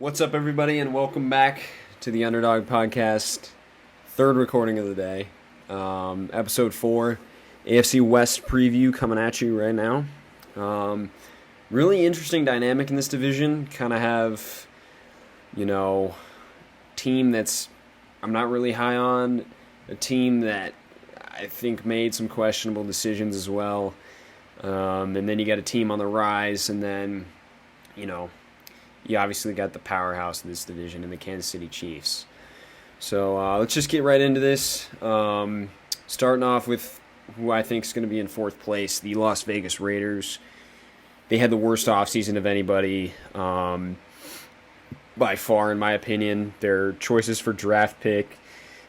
What's up, everybody, and welcome back to the Underdog podcast. Third recording of the day. Episode 4, AFC West preview coming at you right now. Really interesting dynamic in this division. Kind of have, team that's I'm not really high on, a team that I think made some questionable decisions as well. And then you got a team on the rise, and then, you obviously got the powerhouse of this division in the Kansas City Chiefs. So let's just get right into this. Starting off with who I think is going to be in fourth place, the Las Vegas Raiders. They had the worst offseason of anybody by far, in my opinion. Their choices for draft pick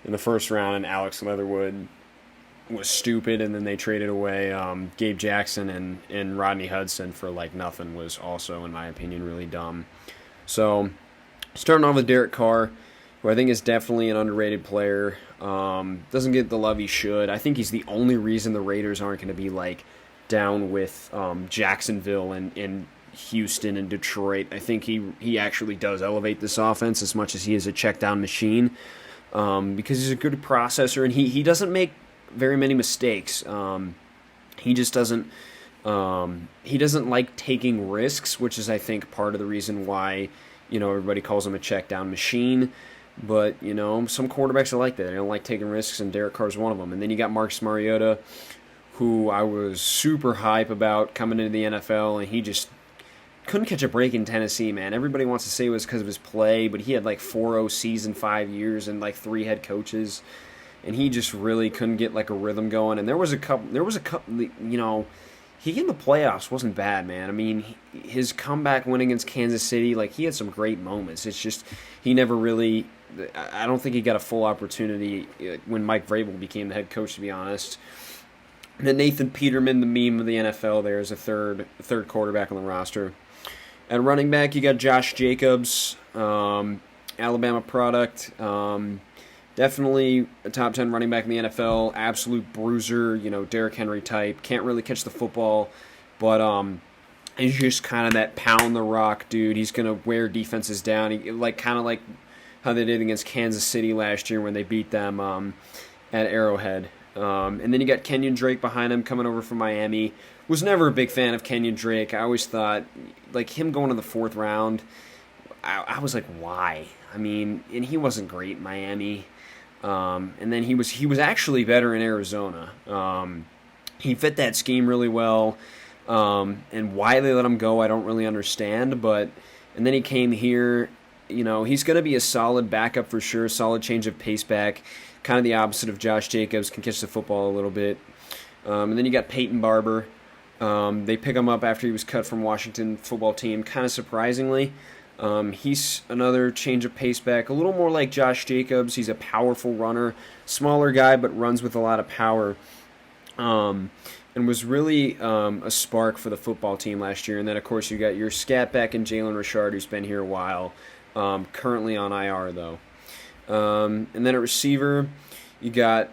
in the first round and Alex Leatherwood was stupid, and then they traded away Gabe Jackson and Rodney Hudson for nothing was also, in my opinion, really dumb. So, starting off with Derek Carr, who I think is definitely an underrated player. Doesn't get the love he should. I think he's the only reason the Raiders aren't going to be down with Jacksonville and Houston and Detroit. I think he actually does elevate this offense as much as he is a check down machine, because he's a good processor, and he doesn't make very many mistakes. He just doesn't. He doesn't like taking risks, which is, I think, part of the reason why everybody calls him a check down machine. But some quarterbacks are like that. They don't like taking risks, and Derek Carr's one of them. And then you got Marx Mariota, who I was super hype about coming into the NFL, and he just couldn't catch a break in Tennessee, man. Everybody wants to say it was because of his play, but he had 4 OCs in 5 years and 3 head coaches. And he just really couldn't get a rhythm going. And there was a couple, he in the playoffs wasn't bad, man. I mean, his comeback win against Kansas City, he had some great moments. It's just he never really, I don't think he got a full opportunity when Mike Vrabel became the head coach, to be honest. And then Nathan Peterman, the meme of the NFL, there is a third quarterback on the roster. At running back, you got Josh Jacobs, Alabama product. Definitely a top 10 running back in the NFL, absolute bruiser, Derrick Henry type. Can't really catch the football, but he's just kind of that pound the rock dude. He's going to wear defenses down, kind of like how they did against Kansas City last year when they beat them at Arrowhead. And then you got Kenyan Drake behind him coming over from Miami. Was never a big fan of Kenyan Drake. I always thought, him going to the 4th round, I was like, why? I mean, and he wasn't great in Miami. And then he was actually better in Arizona. He fit that scheme really well. And why they let him go, I don't really understand. And then he came here. He's going to be a solid backup for sure. Solid change of pace back. Kind of the opposite of Josh Jacobs. Can catch the football a little bit. And then you got Peyton Barber. They pick him up after he was cut from Washington football team. Kind of surprisingly. He's another change of pace back, a little more like Josh Jacobs. He's a powerful runner, smaller guy, but runs with a lot of power, and was really a spark for the football team last year. And then, of course, you got your scat back in Jalen Richard, who's been here a while, currently on IR, though. And then at receiver, you got,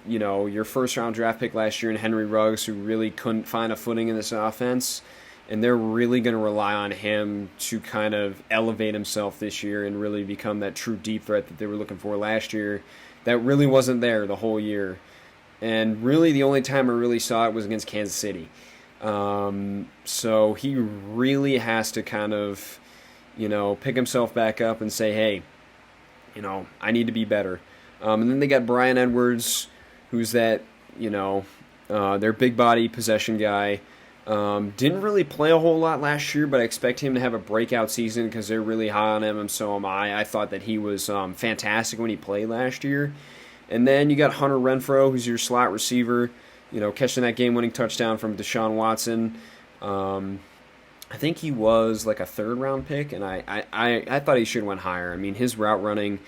your first-round draft pick last year in Henry Ruggs, who really couldn't find a footing in this offense. And they're really going to rely on him to kind of elevate himself this year and really become that true deep threat that they were looking for last year. That really wasn't there the whole year. And really the only time I really saw it was against Kansas City. So he really has to kind of, pick himself back up and say, hey, I need to be better. And then they got Bryan Edwards, who's that, their big body possession guy. Didn't really play a whole lot last year, but I expect him to have a breakout season because they're really high on him, and so am I. I thought that he was fantastic when he played last year. And then you got Hunter Renfro, who's your slot receiver, catching that game-winning touchdown from Deshaun Watson. I think he was a 3rd-round pick, and I thought he should have went higher. I mean, his route running,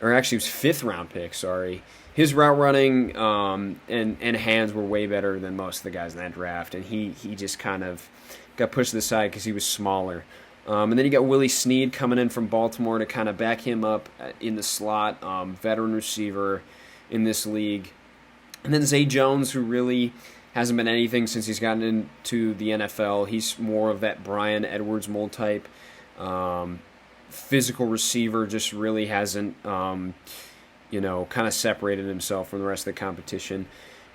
or actually it was 5th-round pick, sorry. His route running and hands were way better than most of the guys in that draft, and he just kind of got pushed to the side because he was smaller. And then you got Willie Snead coming in from Baltimore to kind of back him up in the slot, veteran receiver in this league. And then Zay Jones, who really hasn't been anything since he's gotten into the NFL. He's more of that Bryan Edwards mold type. physical receiver just really hasn't, kind of separated himself from the rest of the competition.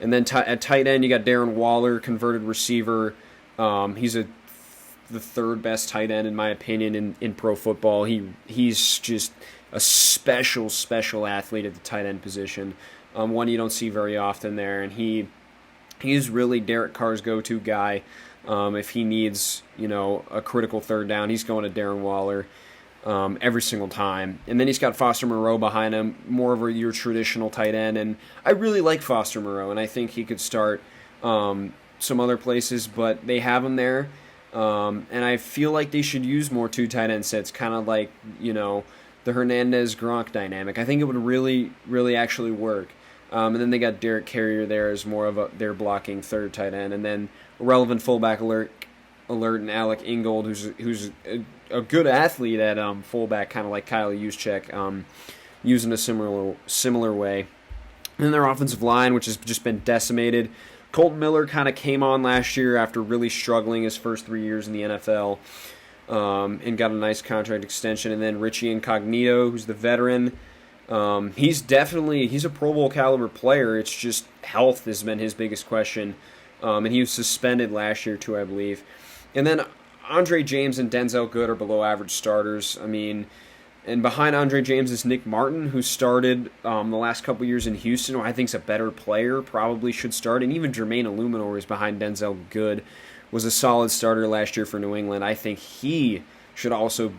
And then at tight end, you got Darren Waller, converted receiver. He's the third best tight end, in my opinion, in pro football. He's just a special athlete at the tight end position, one you don't see very often there. And he's really Derek Carr's go-to guy. If he needs, a critical third down, he's going to Darren Waller every single time. And then he's got Foster Moreau behind him, more of your traditional tight end. And I really like Foster Moreau, and I think he could start some other places, but they have him there. And I feel like they should use more two tight end sets, kind of like, the Hernandez-Gronk dynamic. I think it would really, really actually work. And then they got Derek Carrier there as more of their blocking third tight end. And then a relevant fullback alert and Alec Ingold, who's a good athlete at fullback, kind of like Kyle Juszczyk, using a similar way. And then their offensive line, which has just been decimated. Colton Miller kind of came on last year after really struggling his first 3 years in the NFL, and got a nice contract extension. And then Richie Incognito, who's the veteran. He's a Pro Bowl caliber player. It's just health has been his biggest question. And he was suspended last year too, I believe. And then Andre James and Denzel Good are below average starters. And behind Andre James is Nick Martin, who started the last couple years in Houston, who I think is a better player, probably should start. And even Jermaine Illuminor is behind Denzel Good, was a solid starter last year for New England. I think he should also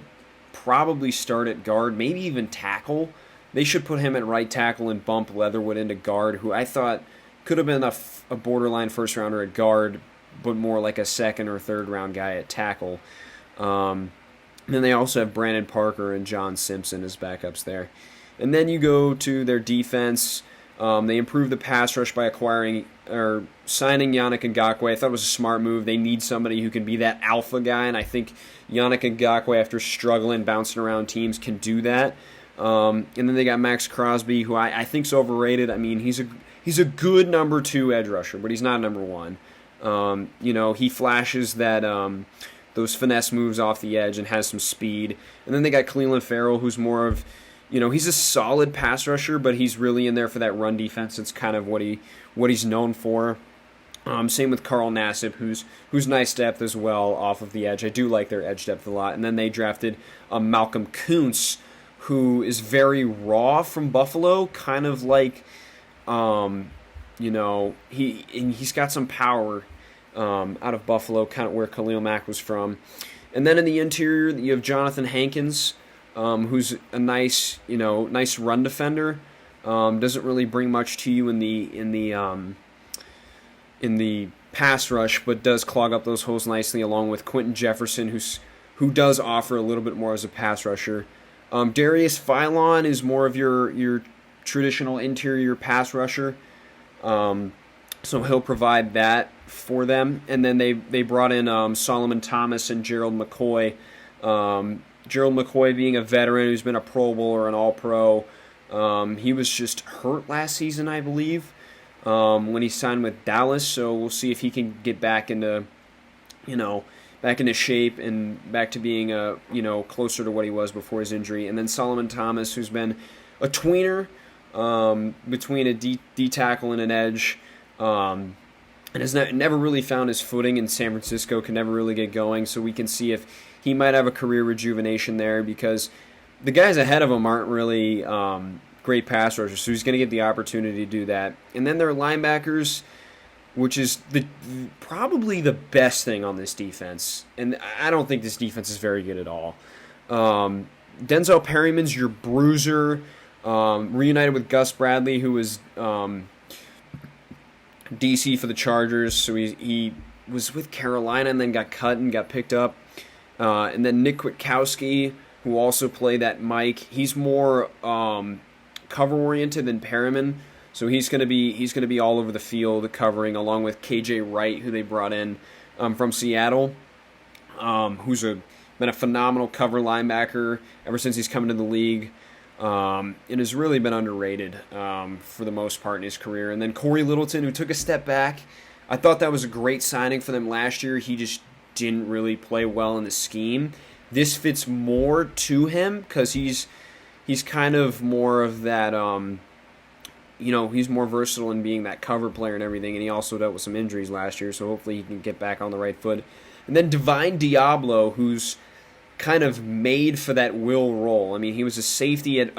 probably start at guard, maybe even tackle. They should put him at right tackle and bump Leatherwood into guard, who I thought could have been a borderline first-rounder at guard, but more like a second or third-round guy at tackle. And then they also have Brandon Parker and John Simpson as backups there. And then you go to their defense. They improved the pass rush by signing Yannick Ngakoue. I thought it was a smart move. They need somebody who can be that alpha guy, and I think Yannick Ngakoue, after struggling, bouncing around teams, can do that. And then they got Max Crosby, who I think is overrated. He's a good number 2 edge rusher, but he's not number 1. He flashes that those finesse moves off the edge and has some speed. And then they got Cleveland Farrell, who's more of, he's a solid pass rusher, but he's really in there for that run defense. It's kind of what he's known for. Same with Carl Nassib, who's nice depth as well off of the edge. I do like their edge depth a lot. And then they drafted Malcolm Kuntz, who is very raw from Buffalo, kind of like, he's got some power out of Buffalo, kind of where Khalil Mack was from. And then in the interior, you have Jonathan Hankins, who's a nice run defender. Doesn't really bring much to you in the pass rush, but does clog up those holes nicely, along with Quentin Jefferson, who does offer a little bit more as a pass rusher. Darius Philon is more of your traditional interior pass rusher, so he'll provide that for them. And then they brought in Solomon Thomas and Gerald McCoy. Gerald McCoy being a veteran who's been a Pro Bowl or an All-Pro. He was just hurt last season, I believe, when he signed with Dallas. So we'll see if he can get back into shape and back to being closer to what he was before his injury. And then Solomon Thomas, who's been a tweener between a D tackle and an edge, and has never really found his footing in San Francisco, can never really get going. So we can see if he might have a career rejuvenation there, because the guys ahead of him aren't really great pass rushers, so he's going to get the opportunity to do that. And then their linebackers, which is probably the best thing on this defense. And I don't think this defense is very good at all. Denzel Perryman's your bruiser, reunited with Gus Bradley, who was DC for the Chargers. So he was with Carolina and then got cut and got picked up. And then Nick Kwiatkowski, who also played that Mike. He's more cover-oriented than Perriman. So he's going to be all over the field covering, along with KJ Wright, who they brought in from Seattle, who's been a phenomenal cover linebacker ever since he's come into the league, and has really been underrated for the most part in his career. And then Corey Littleton, who took a step back. I thought that was a great signing for them last year. He just didn't really play well in the scheme. this fits more to him because he's kind of more of that, he's more versatile in being that cover player and everything, and he also dealt with some injuries last year, so hopefully he can get back on the right foot. And then Divine Diablo, who's kind of made for that will role. I mean, he was a safety at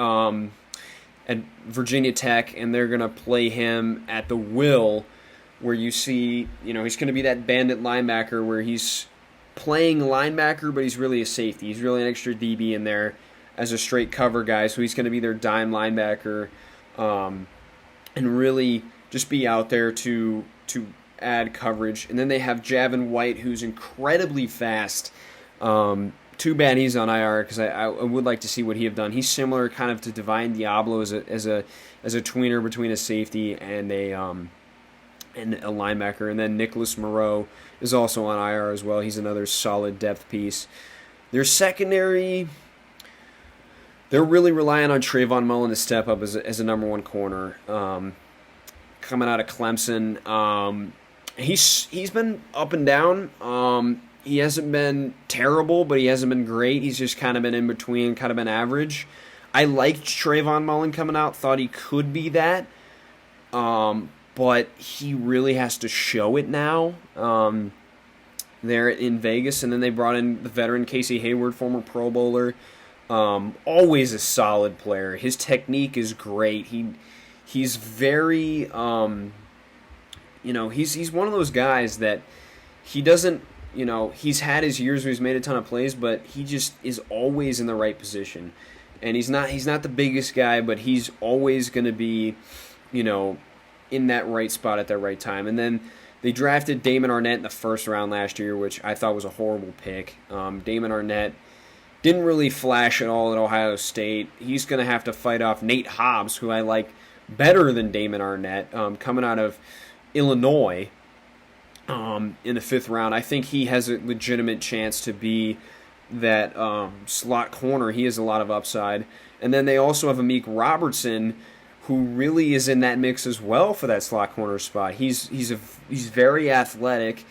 Virginia Tech, and they're going to play him at the will, where you see, he's going to be that bandit linebacker where he's playing linebacker, but he's really a safety. He's really an extra DB in there as a straight cover guy, so he's going to be their dime linebacker, and really just be out there to add coverage. And then they have Javin White, who's incredibly fast. Too bad he's on IR because I would like to see what he have done. He's similar kind of to Divine Diablo as a tweener between a safety and a linebacker. And then Nicholas Moreau is also on IR as well. He's another solid depth piece. Their secondary, they're really relying on Trayvon Mullen to step up as a number one corner. Coming out of Clemson, he's been up and down. He hasn't been terrible, but he hasn't been great. He's just kind of been in between, kind of been average. I liked Trayvon Mullen coming out, thought he could be that, but he really has to show it now there in Vegas. And then they brought in the veteran Casey Hayward, former Pro Bowler, always a solid player. His technique is great. He's very, he's one of those guys that he doesn't, he's had his years where he's made a ton of plays, but he just is always in the right position. And he's not the biggest guy, but he's always going to be, in that right spot at that right time. And then they drafted Damon Arnett in the first round last year, which I thought was a horrible pick. Damon Arnett didn't really flash at all at Ohio State. He's going to have to fight off Nate Hobbs, who I like better than Damon Arnett, coming out of Illinois. In the fifth round, I think he has a legitimate chance to be that slot corner. He has a lot of upside. And then they also have Amik Robertson, who really is in that mix as well for that slot corner spot. He's very athletic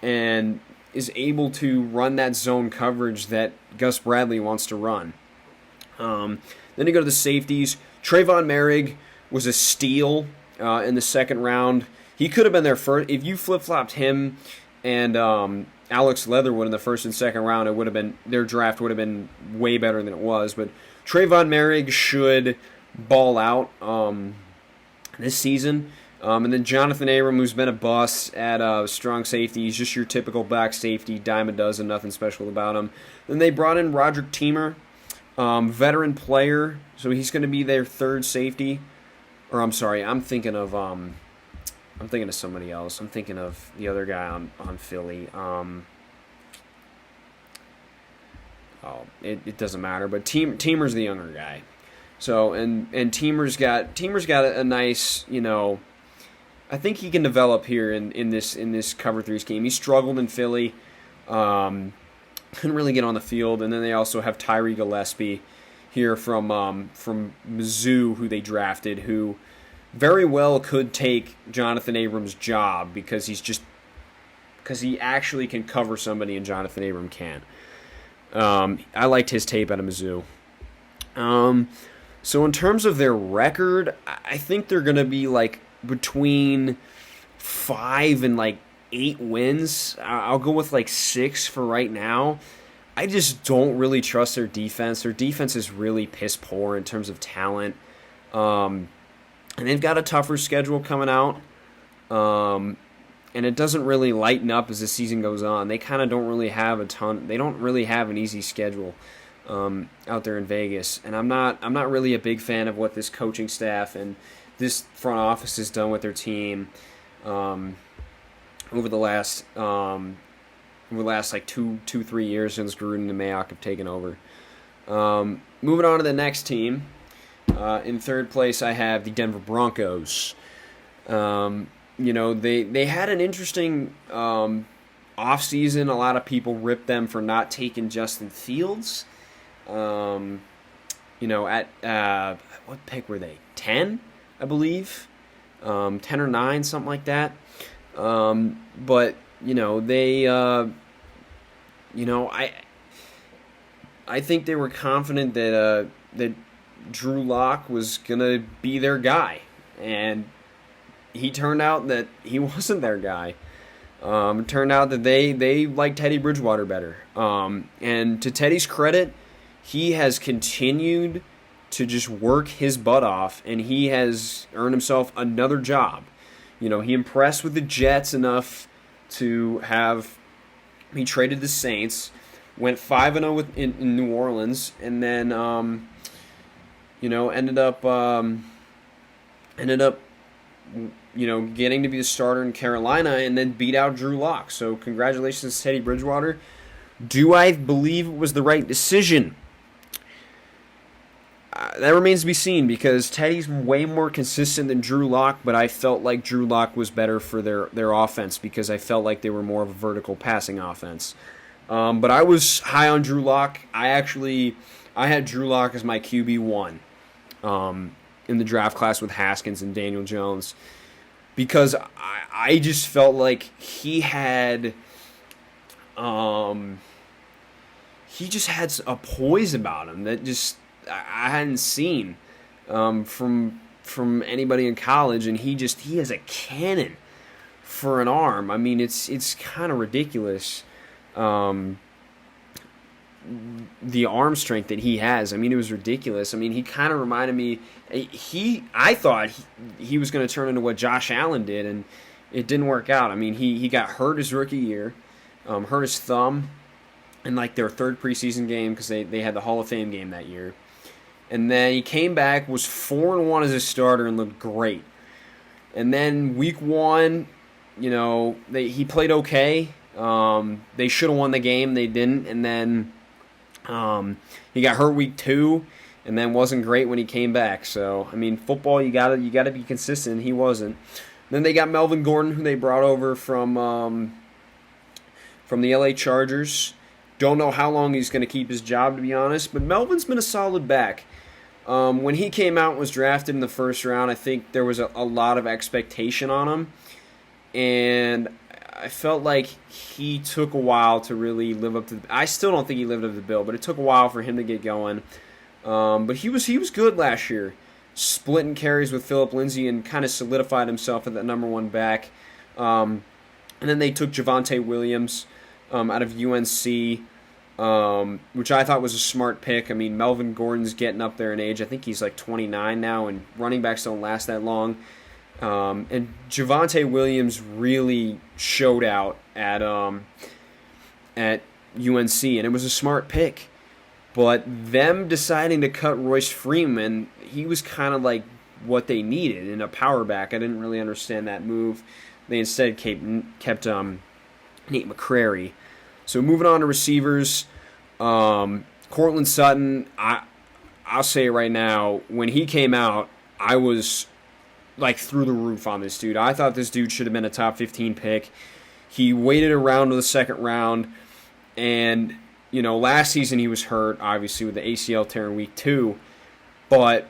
and is able to run that zone coverage that Gus Bradley wants to run. Then you go to the safeties. Trayvon Merrig was a steal in the second round. He could have been their first. If you flip-flopped him and Alex Leatherwood in the first and second round, their draft would have been way better than it was. But Trayvon Merrig should ball out this season. And then Jonathan Abram, who's been a bust at strong safety. He's just your typical back safety, dime a dozen, nothing special about him. Then they brought in Roderick Teamer, veteran player, so he's going to be their third safety. Or I'm sorry, I'm thinking of somebody else. I'm thinking of the other guy on Philly. It doesn't matter. But Teamer's the younger guy. So and Teamer's got a nice, I think he can develop here in this cover 3 scheme. He struggled in Philly, couldn't really get on the field. And then they also have Tyree Gillespie here from Mizzou, who they drafted, who very well could take Jonathan Abram's job because he actually can cover somebody and Jonathan Abram can't. I liked his tape out of Mizzou. So in terms of their record, I think they're going to be like between 5 and 8 wins. I'll go with 6 for right now. I just don't really trust their defense. Their defense is really piss poor in terms of talent. And they've got a tougher schedule coming out. And it doesn't really lighten up as the season goes on. They kind of don't really have they don't really have an easy schedule out there in Vegas. And I'm not really a big fan of what this coaching staff and this front office has done with their team over the last 2-3 years since Gruden and Mayock have taken over. Moving on to the next team. In third place, I have the Denver Broncos. They had an interesting offseason. A lot of people ripped them for not taking Justin Fields. At what pick were they? 10, I believe. 10 or 9, something like that. I think they were confident that Drew Lock was gonna be their guy, and he turned out that he wasn't their guy. It turned out that they liked Teddy Bridgewater better. And to Teddy's credit, he has continued to just work his butt off, and he has earned himself another job. You know, he impressed with the Jets enough to have. He traded the Saints, went 5-0 in New Orleans, and then ended up getting to be the starter in Carolina, and then beat out Drew Lock. So congratulations to Teddy Bridgewater. Do I believe it was the right decision? That remains to be seen, because Teddy's way more consistent than Drew Lock, but I felt like Drew Lock was better for their offense, because I felt like they were more of a vertical passing offense. But I was high on Drew Lock. I had Drew Lock as my QB1 in the draft class with Haskins and Daniel Jones, because I just felt like he just had a poise about him that just I hadn't seen from anybody in college, and he has a cannon for an arm. I mean, it's kind of ridiculous, the arm strength that he has. I mean, it was ridiculous. I mean, he kind of reminded me. I thought he was going to turn into what Josh Allen did, and it didn't work out. I mean, he got hurt his rookie year, hurt his thumb in like their third preseason game, because they had the Hall of Fame game that year. And then he came back, was 4-1 as a starter, and looked great. And then week 1, he played okay. They should have won the game, they didn't. And then he got hurt week 2, and then wasn't great when he came back. So I mean, football, you gotta be consistent. He wasn't. Then they got Melvin Gordon, who they brought over from the LA Chargers. Don't know how long he's going to keep his job, to be honest, but Melvin's been a solid back. When he came out and was drafted in the first round, I think there was a lot of expectation on him, and I felt like he took a while to really live up to. I still don't think he lived up to the bill, but it took a while for him to get going. But he was good last year, splitting carries with Phillip Lindsay, and kind of solidified himself at that number 1 back. And then they took Javonte Williams out of UNC, which I thought was a smart pick. I mean, Melvin Gordon's getting up there in age. I think he's like 29 now, and running backs don't last that long. And Javonte Williams really showed out at UNC, and it was a smart pick. But them deciding to cut Royce Freeman, he was kind of like what they needed in a power back. I didn't really understand that move. They instead kept Nate McCrary. So moving on to receivers, Cortland Sutton, I'll say it right now, when he came out, I was like through the roof on this dude. I thought this dude should have been a top 15 pick. He waited around to the second round, and last season he was hurt, obviously, with the ACL tear in week 2, but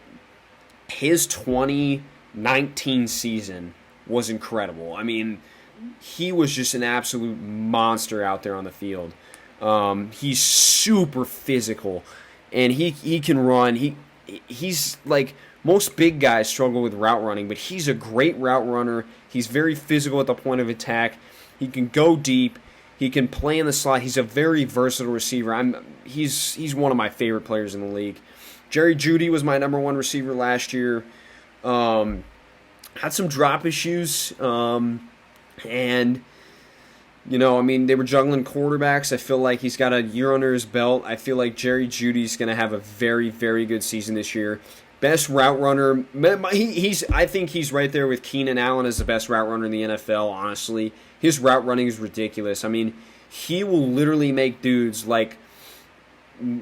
his 2019 season was incredible. I mean, he was just an absolute monster out there on the field. He's super physical, and he can run. He's like, most big guys struggle with route running, but he's a great route runner. He's very physical at the point of attack. He can go deep. He can play in the slot. He's a very versatile receiver. He's one of my favorite players in the league. Jerry Jeudy was my number 1 receiver last year. Had some drop issues, and I mean, they were juggling quarterbacks. I feel like he's got a year under his belt. I feel like Jerry Jeudy's going to have a very, very good season this year. Best route runner. I think he's right there with Keenan Allen as the best route runner in the NFL, honestly. His route running is ridiculous. I mean, he will literally make dudes like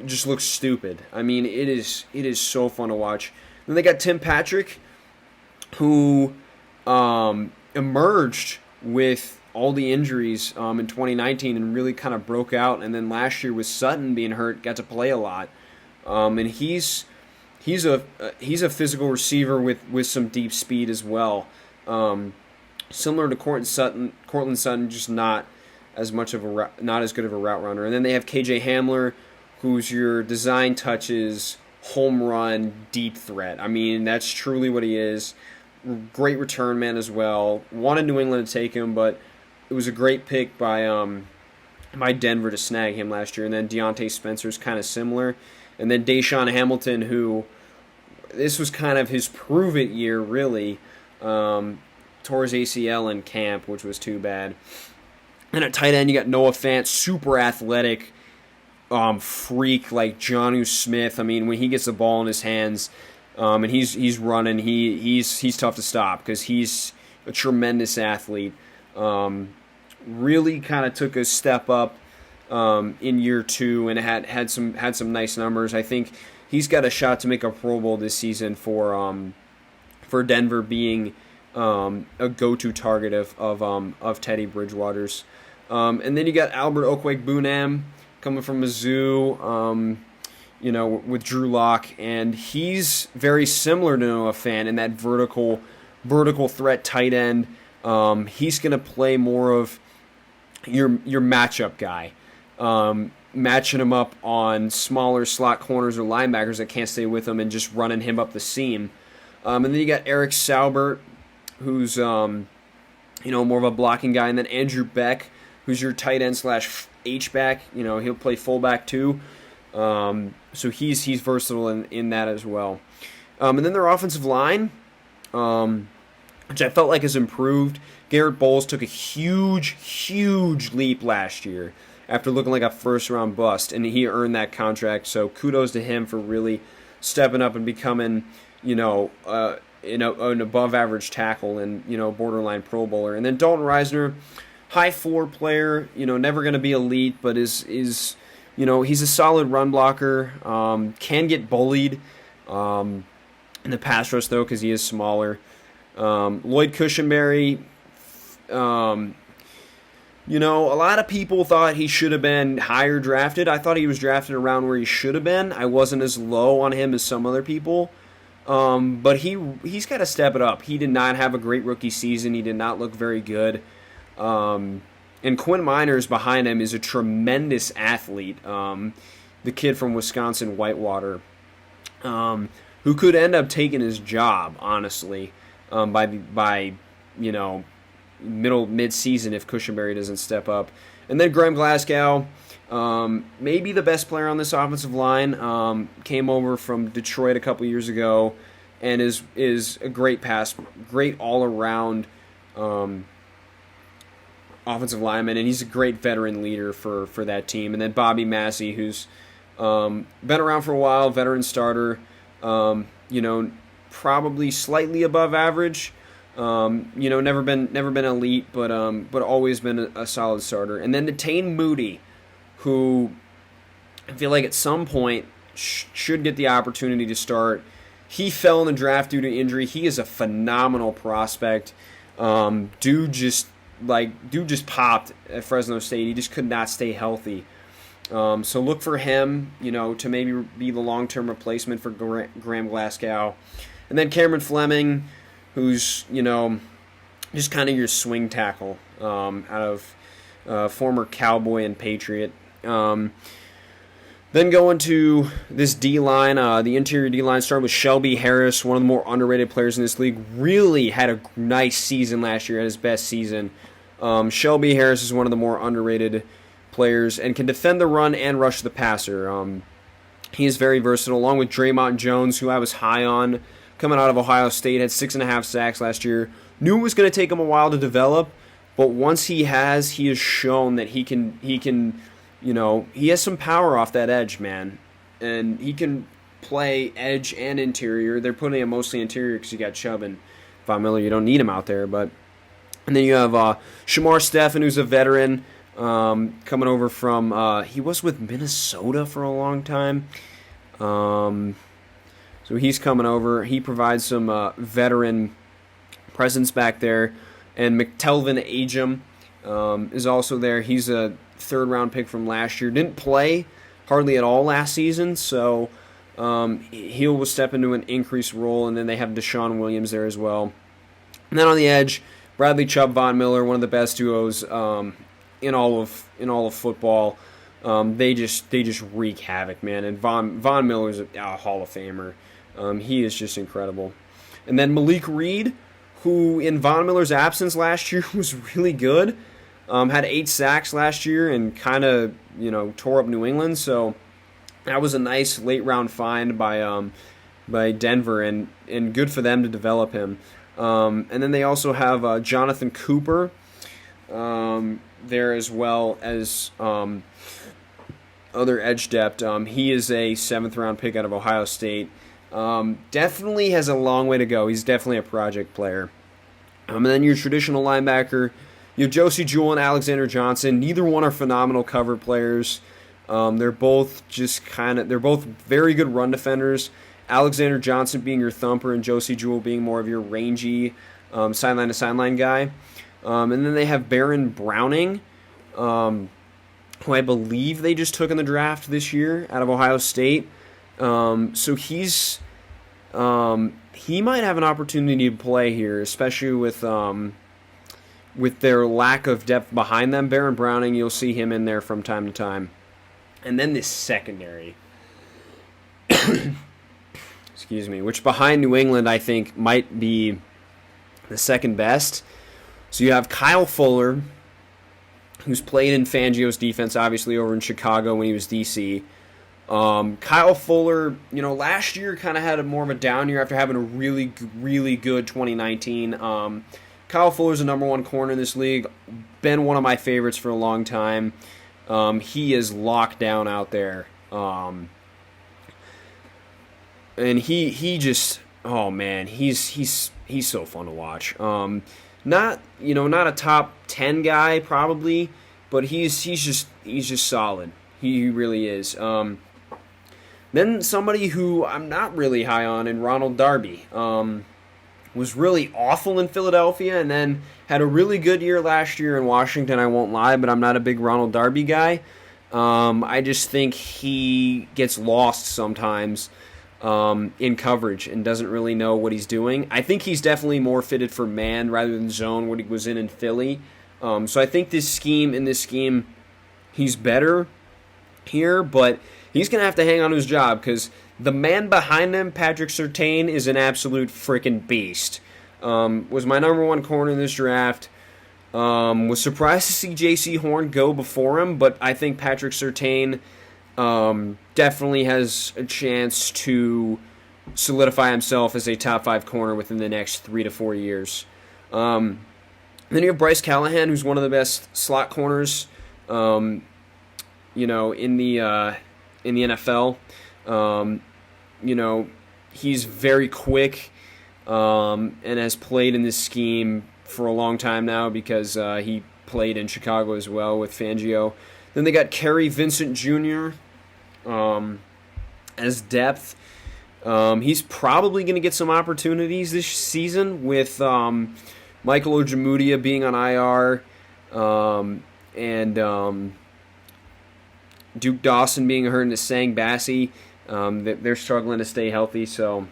just look stupid. I mean, it is so fun to watch. Then they got Tim Patrick, who emerged with all the injuries in 2019 and really kind of broke out. And then last year with Sutton being hurt, got to play a lot. And he's a physical receiver with some deep speed as well. Similar to Cortland Sutton, just not as good of a route runner. And then they have KJ Hamler, who's your design touches, home run, deep threat. I mean, that's truly what he is. Great return man as well. Wanted New England to take him, but it was a great pick by Denver to snag him last year. And then Deontay Spencer's kind of similar. And then Deshawn Hamilton, who this was kind of his prove-it year, really. Tore his ACL in camp, which was too bad. And at tight end, you got Noah Fant, super athletic freak like Jonnu Smith. I mean, when he gets the ball in his hands and he's running, he's tough to stop because he's a tremendous athlete. Really kind of took a step up in year 2 and had some nice numbers. I think he's got a shot to make a Pro Bowl this season for Denver, being a go-to target of Teddy Bridgewater's. And then you got Albert Okwuegbunam coming from Mizzou, with Drew Lock, and he's very similar to Noah Fant in that vertical threat tight end. He's going to play more of your matchup guy, matching him up on smaller slot corners or linebackers that can't stay with him and just running him up the seam. And then you got Eric Saubert, who's more of a blocking guy, and then Andrew Beck, who's your tight end / H-back. He'll play fullback too. So he's versatile in that as well. And then their offensive line, which I felt like has improved. Garrett Bowles took a huge leap last year after looking like a first-round bust, and he earned that contract. So kudos to him for really stepping up and becoming, an above-average tackle and, borderline Pro Bowler. And then Dalton Reisner, high floor player, never going to be elite, but is he's a solid run blocker. Can get bullied in the pass rush, though, because he is smaller. Lloyd Cushingberry, a lot of people thought he should have been higher drafted. I thought he was drafted around where he should have been. I wasn't as low on him as some other people. But he's got to step it up. He did not have a great rookie season. He did not look very good. And Quinn Miners behind him is a tremendous athlete. The kid from Wisconsin, Whitewater, who could end up taking his job, honestly, by mid-season if Cushionberry doesn't step up. And then Graham Glasgow, maybe the best player on this offensive line, came over from Detroit a couple years ago, and is a great all-around offensive lineman, and he's a great veteran leader for that team. And then Bobby Massey, who's been around for a while, veteran starter, probably slightly above average. Never been elite, but always been a solid starter. And then Netane Moody, who I feel like at some point should get the opportunity to start. He fell in the draft due to injury. He is a phenomenal prospect. Dude just popped at Fresno State. He just could not stay healthy. So look for him, to maybe be the long-term replacement for Graham Glasgow. And then Cameron Fleming, who's, just kind of your swing tackle out of former Cowboy and Patriot. Then going to this D-line, the interior D-line started with Shelby Harris, one of the more underrated players in this league. Really had a nice season last year, had his best season. Shelby Harris is one of the more underrated players and can defend the run and rush the passer. He is very versatile, along with Draymond Jones, who I was high on coming out of Ohio State, had 6.5 sacks last year. Knew it was going to take him a while to develop, but once he has shown that he has some power off that edge, man. And he can play edge and interior. They're putting him mostly interior because you got Chubb and Von Miller. You don't need him out there. And then you have Shamar Stephen, who's a veteran, coming over from, he was with Minnesota for a long time. So he's coming over. He provides some veteran presence back there. And McTelvin Agim is also there. He's a third-round pick from last year. Didn't play hardly at all last season, so he will step into an increased role. And then they have Deshawn Williams there as well. And then on the edge, Bradley Chubb, Von Miller, one of the best duos in all of football. They just wreak havoc, man. And Von Miller's a Hall of Famer. He is just incredible. And then Malik Reed, who in Von Miller's absence last year was really good. Had 8 sacks last year and kind of, tore up New England. So that was a nice late round find by Denver, and good for them to develop him. And then they also have Jonathan Cooper there, as well as other edge depth. He is a 7th round pick out of Ohio State. Definitely has a long way to go. He's definitely a project player. And then your traditional linebacker, you have Josie Jewell and Alexander Johnson. Neither one are phenomenal cover players. They're both they're both very good run defenders. Alexander Johnson being your thumper and Josie Jewell being more of your rangy sideline to sideline guy. And then they have Baron Browning, who I believe they just took in the draft this year out of Ohio State. So he might have an opportunity to play here, especially with their lack of depth behind them. Baron Browning, you'll see him in there from time to time. And then this secondary, excuse me, which behind New England I think might be the second best. So you have Kyle Fuller, who's played in Fangio's defense, obviously over in Chicago when he was DC. Kyle Fuller, last year kind of had more of a down year after having a really, really good 2019. Kyle Fuller's the number 1 corner in this league. Been one of my favorites for a long time. He is locked down out there. And he just, oh man, he's so fun to watch. Not a top 10 guy probably, but he's just solid. He really is. Then somebody who I'm not really high on, in Ronald Darby, was really awful in Philadelphia and then had a really good year last year in Washington, I won't lie, but I'm not a big Ronald Darby guy. I just think he gets lost sometimes in coverage and doesn't really know what he's doing. I think he's definitely more fitted for man rather than zone, what he was in Philly. So I think this scheme, he's better here, but he's going to have to hang on to his job because the man behind him, Patrick Surtain, is an absolute freaking beast. Was my number 1 corner in this draft. Was surprised to see J.C. Horn go before him, but I think Patrick Surtain definitely has a chance to solidify himself as a top 5 corner within the next 3 to 4 years. Then you have Bryce Callahan, who's one of the best slot corners, in the NFL. He's very quick and has played in this scheme for a long time now because he played in Chicago as well with Fangio. Then they got Kerry Vincent Jr. As depth. He's probably going to get some opportunities this season with Michael Ojemudia being on IR and Duke Dawson being hurt and Sang Bassi. They're struggling to stay healthy, so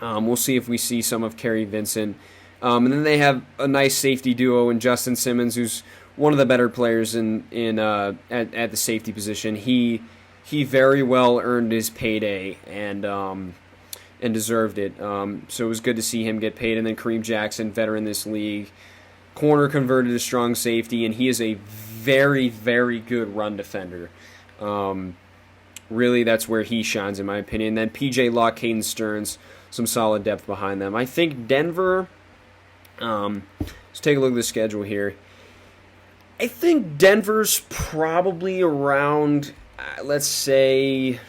we'll see if we see some of Kerry Vincent. And then they have a nice safety duo in Justin Simmons, who's one of the better players at the safety position. He very well earned his payday and deserved it. So it was good to see him get paid. And then Kareem Jackson, veteran in this league, corner converted to strong safety, and he is a very, very good run defender. Really, that's where he shines, in my opinion. Then P.J. Locke, Caden Stearns, some solid depth behind them. I think Denver, let's take a look at the schedule here. I think Denver's probably around, let's say,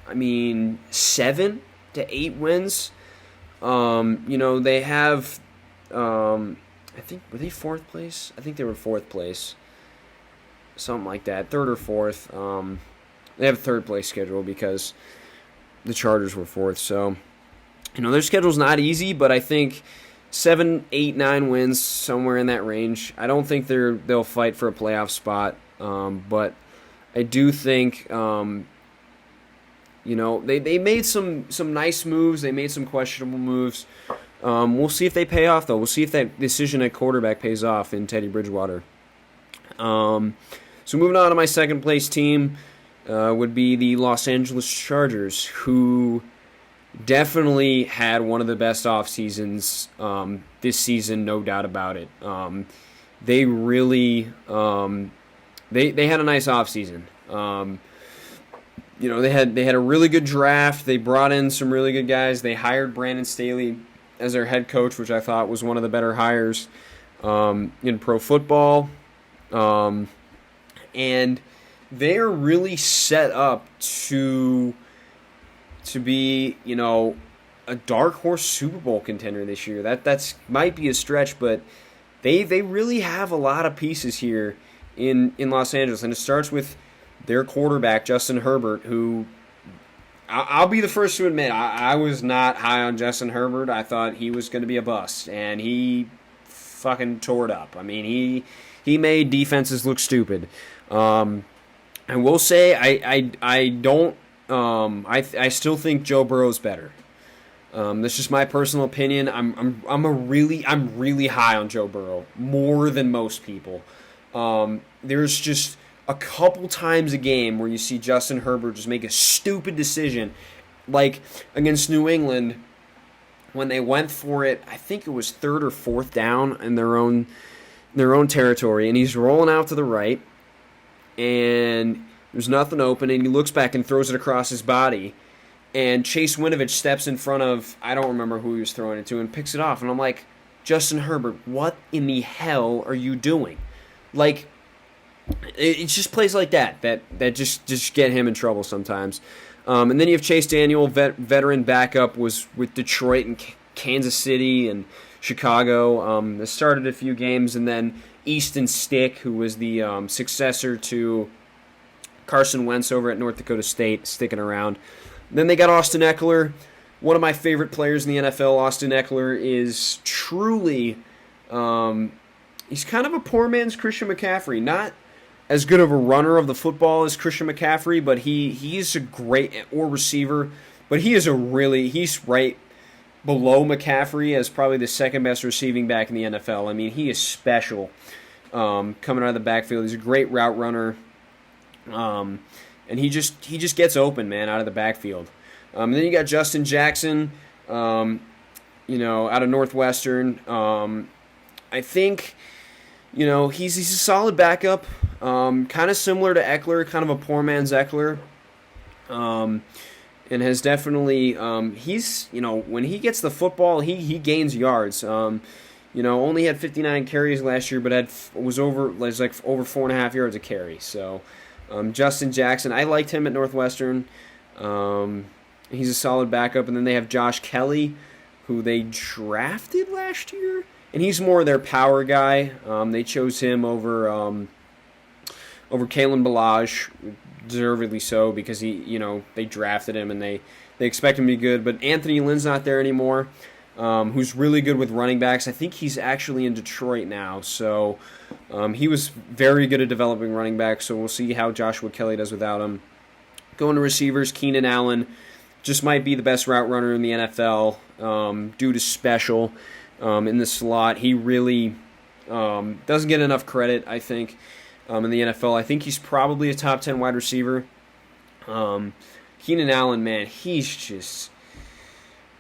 7 to 8 wins. They have, I think, were they 4th place? I think they were 4th place. Something like that, 3rd or 4th. They have a 3rd place schedule because the Chargers were 4th. So, their schedule's not easy, but I think 7, 8, 9 wins, somewhere in that range. I don't think they'll fight for a playoff spot, but I do think, they made some nice moves. They made some questionable moves. We'll see if they pay off, though. We'll see if that decision at quarterback pays off in Teddy Bridgewater. So So moving on to my second place team would be the Los Angeles Chargers, who definitely had one of the best off seasons this season, no doubt about it. They really they had a nice off season. They had a really good draft. They brought in some really good guys. They hired Brandon Staley as their head coach, which I thought was one of the better hires in pro football. And they are really set up to be, a dark horse Super Bowl contender this year. That's might be a stretch, but they really have a lot of pieces here in Los Angeles. And it starts with their quarterback, Justin Herbert, who I'll be the first to admit, I was not high on Justin Herbert. I thought he was going to be a bust, and he fucking tore it up. I mean, he made defenses look stupid. And we'll say I don't. I still think Joe Burrow's better. That's just my personal opinion. I'm really high on Joe Burrow, more than most people. There's just a couple times a game where you see Justin Herbert just make a stupid decision, like against New England when they went for it. I think it was 3rd or 4th down in their own territory, and he's rolling out to the right, and there's nothing open, and he looks back and throws it across his body, and Chase Winovich steps in front of, I don't remember who he was throwing it to, and picks it off, and I'm like, Justin Herbert, what in the hell are you doing? Like, it's just plays like that just get him in trouble sometimes. And then you have Chase Daniel, veteran backup, was with Detroit and Kansas City and Chicago. They started a few games, and then Easton Stick, who was the successor to Carson Wentz over at North Dakota State, sticking around. Then they got Austin Eckler, one of my favorite players in the NFL. Austin Eckler is truly, he's kind of a poor man's Christian McCaffrey. Not as good of a runner of the football as Christian McCaffrey, but he's a great, or receiver, but he's right below McCaffrey as probably the second best receiving back in the NFL. I mean, he is special coming out of the backfield. He's a great route runner, and he just gets open, man, out of the backfield. And then you got Justin Jackson, out of Northwestern. I think, he's a solid backup. Kind of similar to Eckler, kind of a poor man's Eckler, and has definitely he's when he gets the football, he gains yards. Only had 59 carries last year, but was over 4.5 yards a carry. So Justin Jackson, I liked him at Northwestern. He's a solid backup, and then they have Josh Kelly, who they drafted last year, and he's more their power guy. They chose him over Kalen Ballage, deservedly so, because they drafted him and they expect him to be good. But Anthony Lynn's not there anymore, who's really good with running backs. I think he's actually in Detroit now, so he was very good at developing running backs, so we'll see how Joshua Kelly does without him. Going to receivers, Keenan Allen just might be the best route runner in the NFL, due to special in the slot. He really doesn't get enough credit, I think. In the NFL, I think he's probably a top 10 wide receiver. Keenan Allen, man, he's just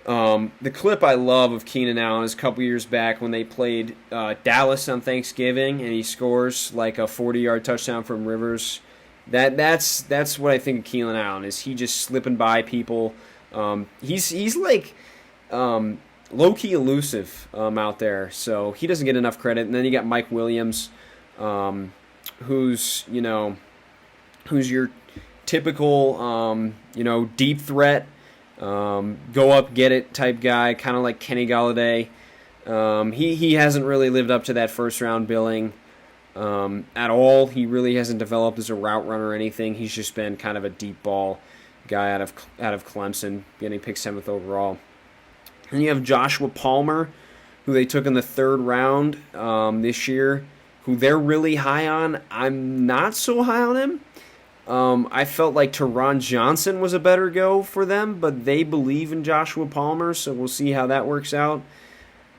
the clip I love of Keenan Allen is a couple years back when they played Dallas on Thanksgiving, and he scores like a 40-yard touchdown from Rivers. That's what I think of Keenan Allen, is he just slipping by people. He's like low-key elusive out there, so he doesn't get enough credit. And then you got Mike Williams, who's your typical deep threat, go up, get it type guy, kind of like Kenny Golladay. He hasn't really lived up to that first round billing at all. He really hasn't developed as a route runner or anything. He's just been kind of a deep ball guy out of Clemson, getting picked 7th overall. And you have Joshua Palmer, who they took in the 3rd round this year, who they're really high on. I'm not so high on him. I felt like Teron Johnson was a better go for them, but they believe in Joshua Palmer, so we'll see how that works out.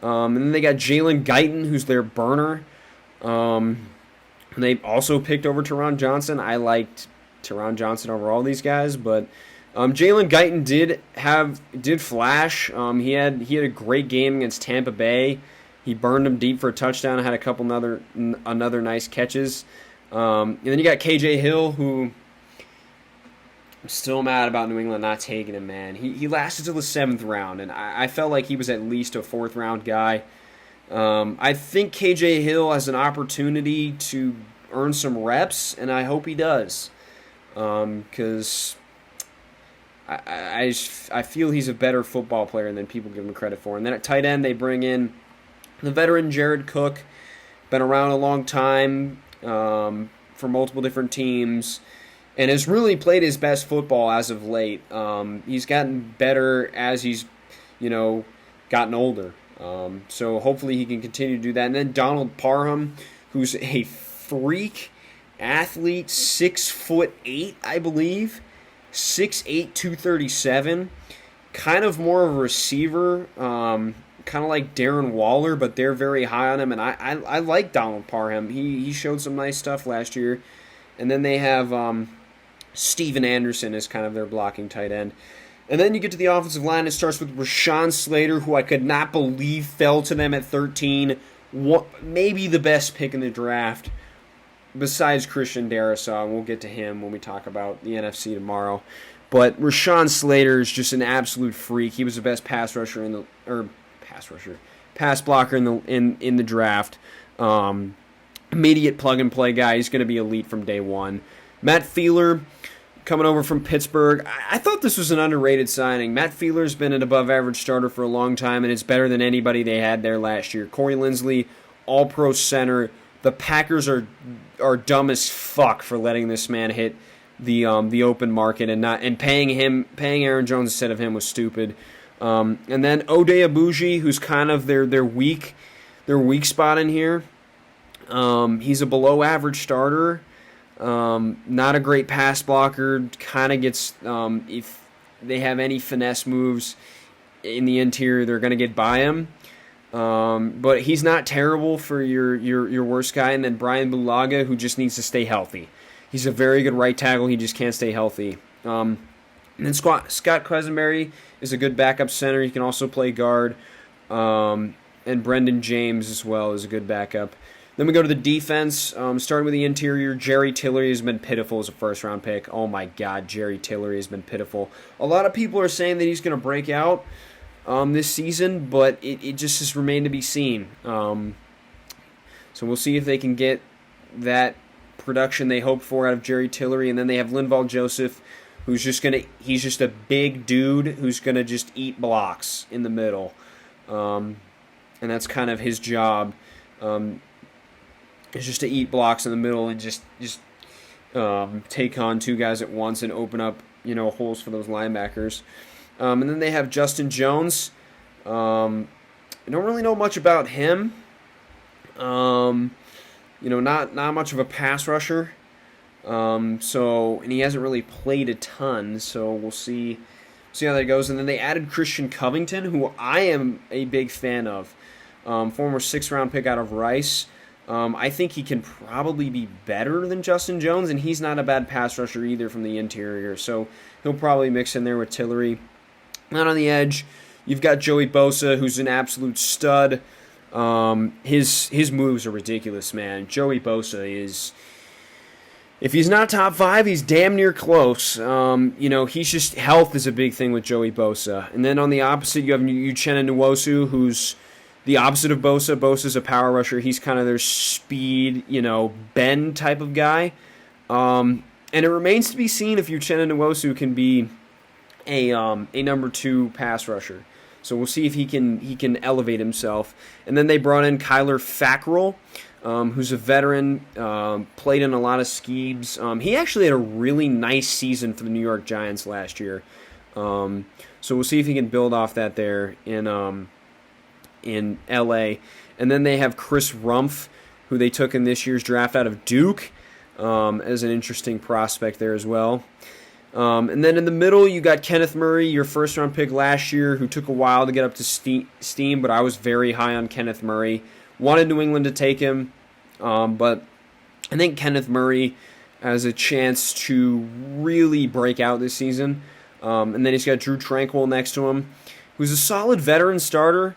And then they got Jalen Guyton, who's their burner, They also picked over Teron Johnson. I liked Teron Johnson over all these guys, but Jalen Guyton did flash. He had a great game against Tampa Bay. He burned him deep for a touchdown. Had a couple another nice catches. And then you got KJ Hill, who I'm still mad about New England not taking him, man. He lasted till the 7th round, and I felt like he was at least a 4th round guy. I think KJ Hill has an opportunity to earn some reps, and I hope he does. Because I feel he's a better football player than people give him credit for. And then at tight end, they bring in the veteran Jared Cook, been around a long time for multiple different teams, and has really played his best football as of late. He's gotten better as he's, gotten older. So hopefully he can continue to do that. And then Donald Parham, who's a freak athlete, 6'8", I believe, 6'8", 237, kind of more of a receiver, kind of like Darren Waller, but they're very high on him, and I like Donald Parham. He showed some nice stuff last year. And then they have Steven Anderson as kind of their blocking tight end. And then you get to the offensive line. It starts with Rashawn Slater, who I could not believe fell to them at 13. Maybe the best pick in the draft, besides Christian Darrisaw. And we'll get to him when we talk about the NFC tomorrow. But Rashawn Slater is just an absolute freak. He was the best pass blocker in the draft. Immediate plug and play guy. He's going to be elite from day one. Matt Fielder, coming over from Pittsburgh. I thought this was an underrated signing. Matt Fielder's been an above-average starter for a long time, and it's better than anybody they had there last year. Corey Linsley, all-pro center. The Packers are dumb as fuck for letting this man hit the open market and paying Aaron Jones instead of him was stupid. And then Oday Abuji, who's kind of their weak spot in here. He's a below-average starter. Not a great pass blocker, kind of gets, if they have any finesse moves in the interior, they're going to get by him. But he's not terrible for your worst guy. And then Brian Bulaga, who just needs to stay healthy. He's a very good right tackle, he just can't stay healthy. And then Scott Quesenberry is a good backup center, he can also play guard. And Brendan James as well is a good backup. Then we go to the defense, starting with the interior. Jerry Tillery has been pitiful as a first-round pick. Oh, my God, Jerry Tillery has been pitiful. A lot of people are saying that he's going to break out this season, but it just has remained to be seen. So we'll see if they can get that production they hope for out of Jerry Tillery. And then they have Linval Joseph, he's just a big dude who's going to just eat blocks in the middle. And that's kind of his job. It's just to eat blocks in the middle and just take on two guys at once and open up, holes for those linebackers. And then they have Justin Jones. I don't really know much about him. Not much of a pass rusher. And he hasn't really played a ton, so we'll see how that goes. And then they added Christian Covington, who I am a big fan of. Former 6th-round pick out of Rice. I think he can probably be better than Justin Jones, and he's not a bad pass rusher either from the interior, so he'll probably mix in there with Tillery. And on the edge, you've got Joey Bosa, who's an absolute stud. His moves are ridiculous, man. Joey Bosa is, if he's not top 5, he's damn near close. He's just, health is a big thing with Joey Bosa. And then on the opposite, you have Uchenna Nwosu, who's the opposite of Bosa. Bosa's a power rusher. He's kind of their speed, bend type of guy. And it remains to be seen if Uchenna Nwosu can be a number 2 pass rusher. So we'll see if he can elevate himself. And then they brought in Kyler Fackrell, who's a veteran, played in a lot of schemes. He actually had a really nice season for the New York Giants last year. So we'll see if he can build off that there in LA. And then they have Chris Rumpf, who they took in this year's draft out of Duke, as an interesting prospect there as well. And then in the middle, you got Kenneth Murray, your first-round pick last year, who took a while to get up to steam, but I was very high on Kenneth Murray. Wanted New England to take him, but I think Kenneth Murray has a chance to really break out this season. And then he's got Drew Tranquill next to him, who's a solid veteran starter.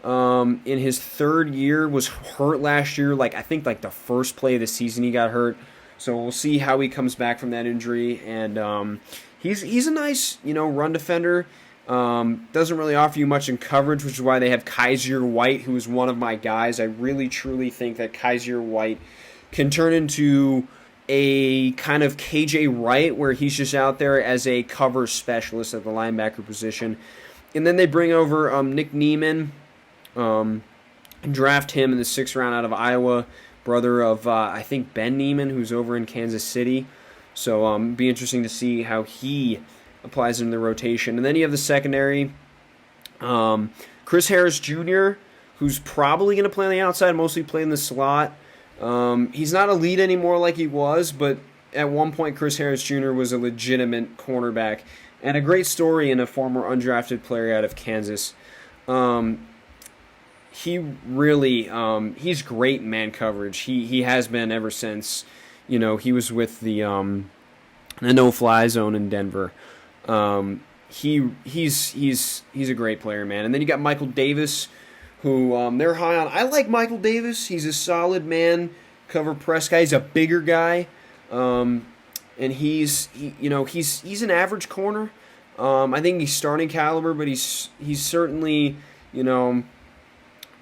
In his third year, was hurt last year. I think the first play of the season he got hurt. So we'll see how he comes back from that injury. And he's a nice run defender. Doesn't really offer you much in coverage, which is why they have Kaiser White, who is one of my guys. I really truly think that Kaiser White can turn into a kind of KJ Wright, where he's just out there as a cover specialist at the linebacker position. And then they bring over Nick Neiman, and draft him in the 6th round out of Iowa, brother of, I think, Ben Neiman, who's over in Kansas City. So be interesting to see how he applies in the rotation. And then you have the secondary, Chris Harris Jr., who's probably going to play on the outside, mostly play in the slot. He's not elite anymore like he was, but at one point Chris Harris Jr. was a legitimate cornerback and a great story in a former undrafted player out of Kansas. He really, he's great in man coverage. He has been ever since, he was with the no-fly zone in Denver. He's a great player, man. And then you got Michael Davis, who they're high on. I like Michael Davis. He's a solid man cover press guy. He's a bigger guy, and he's an average corner. I think he's starting caliber, but he's certainly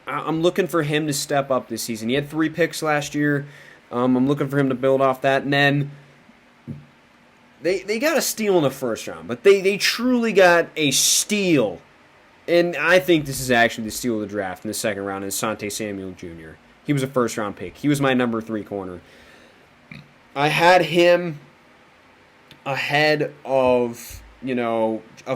I'm looking for him to step up this season. He had 3 picks last year. I'm looking for him to build off that, and then they got a steal in the first round, but they truly got a steal. And I think this is actually the steal of the draft in the second round, is Asante Samuel Jr. He was a first-round pick. He was my number 3 corner. I had him ahead of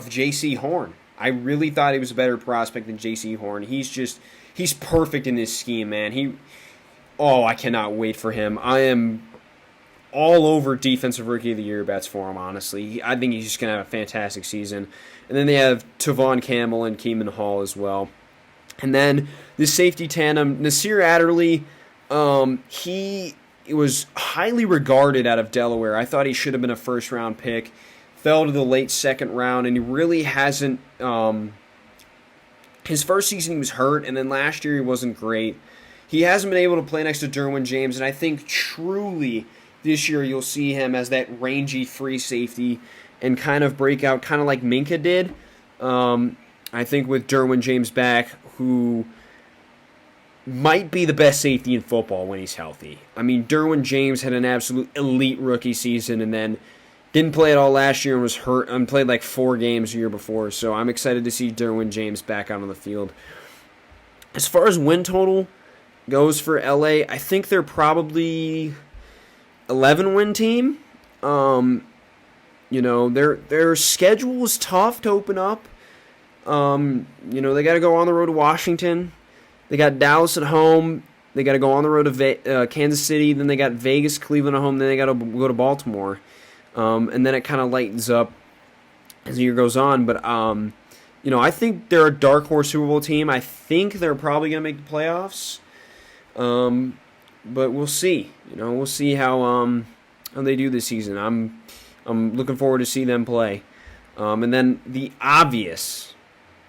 J.C. Horn. I really thought he was a better prospect than J.C. Horn. He's perfect in this scheme, man. I cannot wait for him. I am all over Defensive Rookie of the Year bets for him, honestly. I think he's just going to have a fantastic season. And then they have Tavon Campbell and Keeman Hall as well. And then the safety tandem, Nasir Adderley, he was highly regarded out of Delaware. I thought he should have been a first-round pick. Fell to the late 2nd round, and he really hasn't... his first season he was hurt, and then last year he wasn't great. He hasn't been able to play next to Derwin James, and I think truly this year you'll see him as that rangy free safety and kind of break out, kind of like Minka did. I think with Derwin James back, who might be the best safety in football when he's healthy. I mean, Derwin James had an absolute elite rookie season and then didn't play at all last year and was hurt and played 4 games the year before. So I'm excited to see Derwin James back out on the field. As far as win total goes for LA, I think they're probably 11-win team. Their schedule is tough to open up. They got to go on the road to Washington. They got Dallas at home. They got to go on the road to Kansas City. Then they got Vegas, Cleveland at home. Then they got to go to Baltimore. And then it kind of lightens up as the year goes on. But, I think they're a dark horse Super Bowl team. I think they're probably going to make the playoffs. But we'll see. We'll see how they do this season. I'm looking forward to see them play. And then the obvious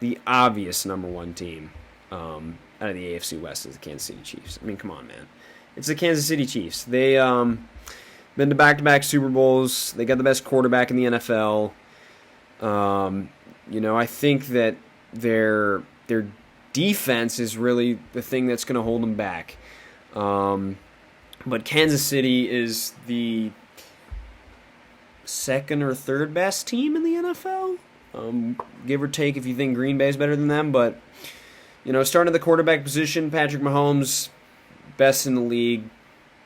number 1 team out of the AFC West is the Kansas City Chiefs. I mean, come on, man. It's the Kansas City Chiefs. They been to back-to-back Super Bowls. They got the best quarterback in the NFL. I think that their defense is really the thing that's going to hold them back. But Kansas City is the 2nd or 3rd best team in the NFL. Give or take if you think Green Bay is better than them. But, starting at the quarterback position, Patrick Mahomes, best in the league.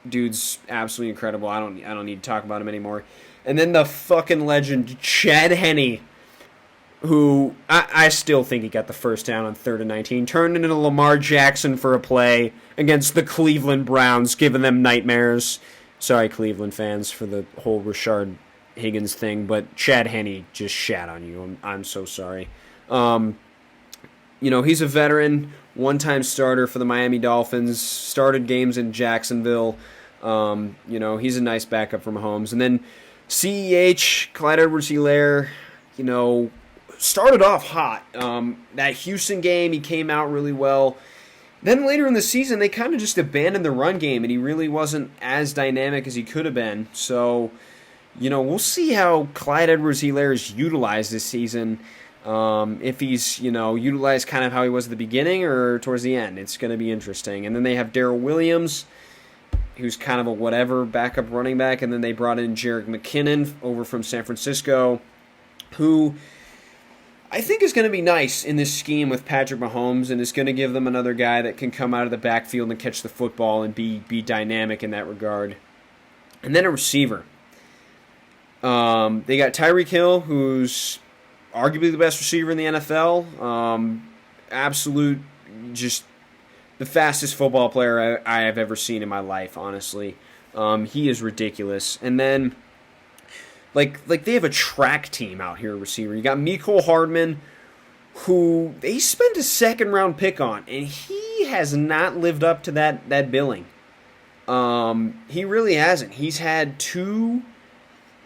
Dude's absolutely incredible. I don't need to talk about him anymore. And then the fucking legend, Chad Henne, who I still think he got the first down on 3rd and 19, turned into Lamar Jackson for a play against the Cleveland Browns, giving them nightmares. Sorry, Cleveland fans, for the whole Rashard Higgins thing, but Chad Henne just shat on you. I'm so sorry. He's a veteran, one-time starter for the Miami Dolphins, started games in Jacksonville. He's a nice backup for Mahomes. And then CEH, Clyde Edwards-Helaire, started off hot. That Houston game, he came out really well. Then later in the season, they kind of just abandoned the run game, and he really wasn't as dynamic as he could have been. So, we'll see how Clyde Edwards-Helaire is utilized this season. If he's, utilized kind of how he was at the beginning or towards the end. It's going to be interesting. And then they have Darrell Williams, who's kind of a whatever backup running back. And then they brought in Jerick McKinnon over from San Francisco, who I think is going to be nice in this scheme with Patrick Mahomes, and is going to give them another guy that can come out of the backfield and catch the football and be dynamic in that regard. And then a receiver. They got Tyrek Hill, who's arguably the best receiver in the NFL. Absolute, just the fastest football player I have ever seen in my life, honestly. He is ridiculous. And then Like they have a track team out here, receiver. You got Mecole Hardman, who they spent a second-round pick on, and he has not lived up to that billing. He really hasn't. He's had 2